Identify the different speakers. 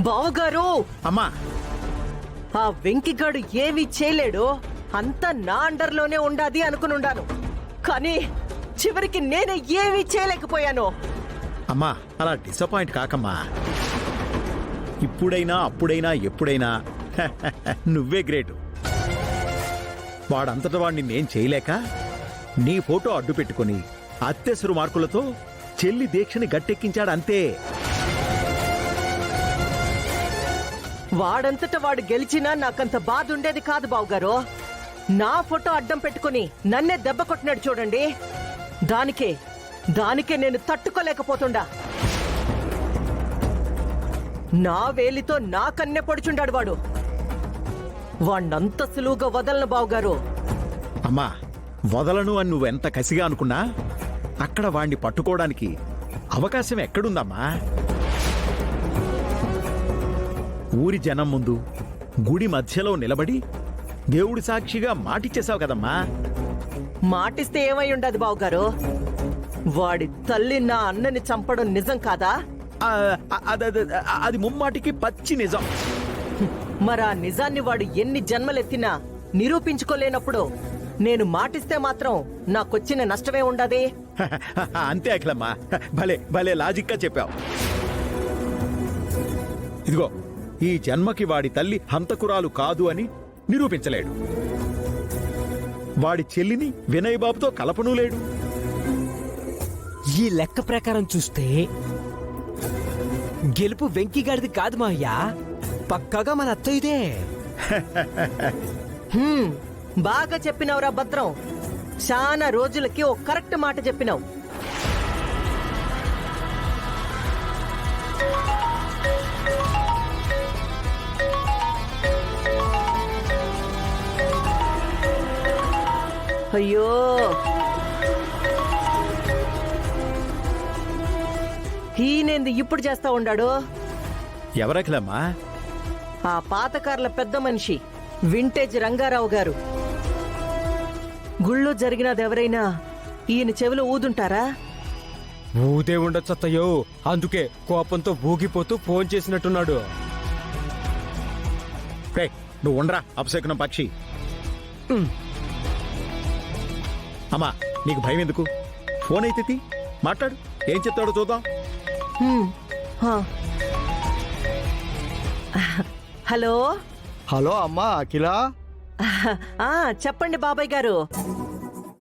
Speaker 1: బావగారు,
Speaker 2: అమ్మా
Speaker 1: ఆ వెంకిగాడు ఏమీ చేయలేడు, అంతా నా అండర్లోనే ఉండాది అనుకునుండాను. కానీ చివరికి నేనే ఏమీ చేయలేకపోయాను.
Speaker 2: అమ్మా అలా డిసప్పాయింట్ కాకమ్మా. ఇప్పుడైనా అప్పుడైనా ఎప్పుడైనా నువ్వే గ్రేటు. వాడంతట వాడిని నేను చేయలేక నీ ఫోటో అడ్డు పెట్టుకుని అత్యవసర మార్కులతో చెల్లి దీక్షని గట్టెక్కించాడు అంతే.
Speaker 1: వాడంతట వాడు గెలిచినా నాకంత బాధ ఉండేది కాదు బావగారు. నా ఫోటో అడ్డం పెట్టుకుని నన్నే దెబ్బ కొట్టినాడు చూడండి, దానికే నేను తట్టుకోలేకపోతుండా. నా వేలితో నా కన్నె పొడుచుండాడు వాడు. వాణ్ణంత సులువుగా వదలను బావగారు.
Speaker 2: అమ్మా వదలను అని నువ్వెంత కసిగా అనుకున్నా అక్కడ వాణ్ణి పట్టుకోవడానికి అవకాశం ఎక్కడుందమ్మా? ఊరి జనం ముందు గుడి మధ్యలో నిలబడి దేవుడి సాక్షిగా మాటిచ్చేశావు కదమ్మా.
Speaker 1: మాటిస్తే ఏమై ఉండదు బావగారు? వాడి తల్లి నా అన్నని చంపడం నిజం కాదా?
Speaker 2: అది ముమ్మాటికి పచ్చి నిజం.
Speaker 1: మరా నిజాన్ని వాడు ఎన్ని జన్మలెత్తినా నిరూపించుకోలేనప్పుడు నేను మాటిస్తే మాత్రం నాకొచ్చిన నష్టమే ఉండదే.
Speaker 2: అంతే అఖిలమ్మా, భలే భలే లాజిక్గా చెప్పావు. ఇదిగో ఈ జన్మకి వాడి తల్లి హంతకురాలు కాదు అని నిరూపించలేడు. వాడి చెల్లిని వినయ్ బాబుతో కలపనూ లేడు.
Speaker 3: ఈ లెక్క ప్రకారం చూస్తే గెలుపు వెంకిగాడిది కాదు మాయ్యా, పక్కాగా మన అత్తయ్యదే.
Speaker 1: బాగా చెప్పినవురా భద్రం. చాలా రోజులకి ఓ కరెక్ట్ మాట చెప్పినావు. అయ్యో ఈయనేంది ఇప్పుడు చేస్తా ఉండాడు?
Speaker 2: ఎవరఖిలమ్మా?
Speaker 1: ఆ పాతకార్ల పెద్ద మనిషి వింటేజ్ రంగారావు గారు. గుళ్ళో జరిగినది ఎవరైనా ఈయన చెవిలో ఊదుంటారా?
Speaker 3: ఊదే ఉండొచ్చు అత్తయ్యో, అందుకే కోపంతో ఊగిపోతూ ఫోన్ చేసినట్టున్నాడు.
Speaker 2: నువ్వు ఉండరా అపశకునం పక్షి. అమ్మా నీకు భయం ఎందుకు? ఫోన్ అయితే మాట్లాడు, ఏం చెప్తాడో చూద్దాం.
Speaker 1: హలో
Speaker 4: హలో అమ్మా అఖిల.
Speaker 1: చెప్పండి బాబాయ్ గారు.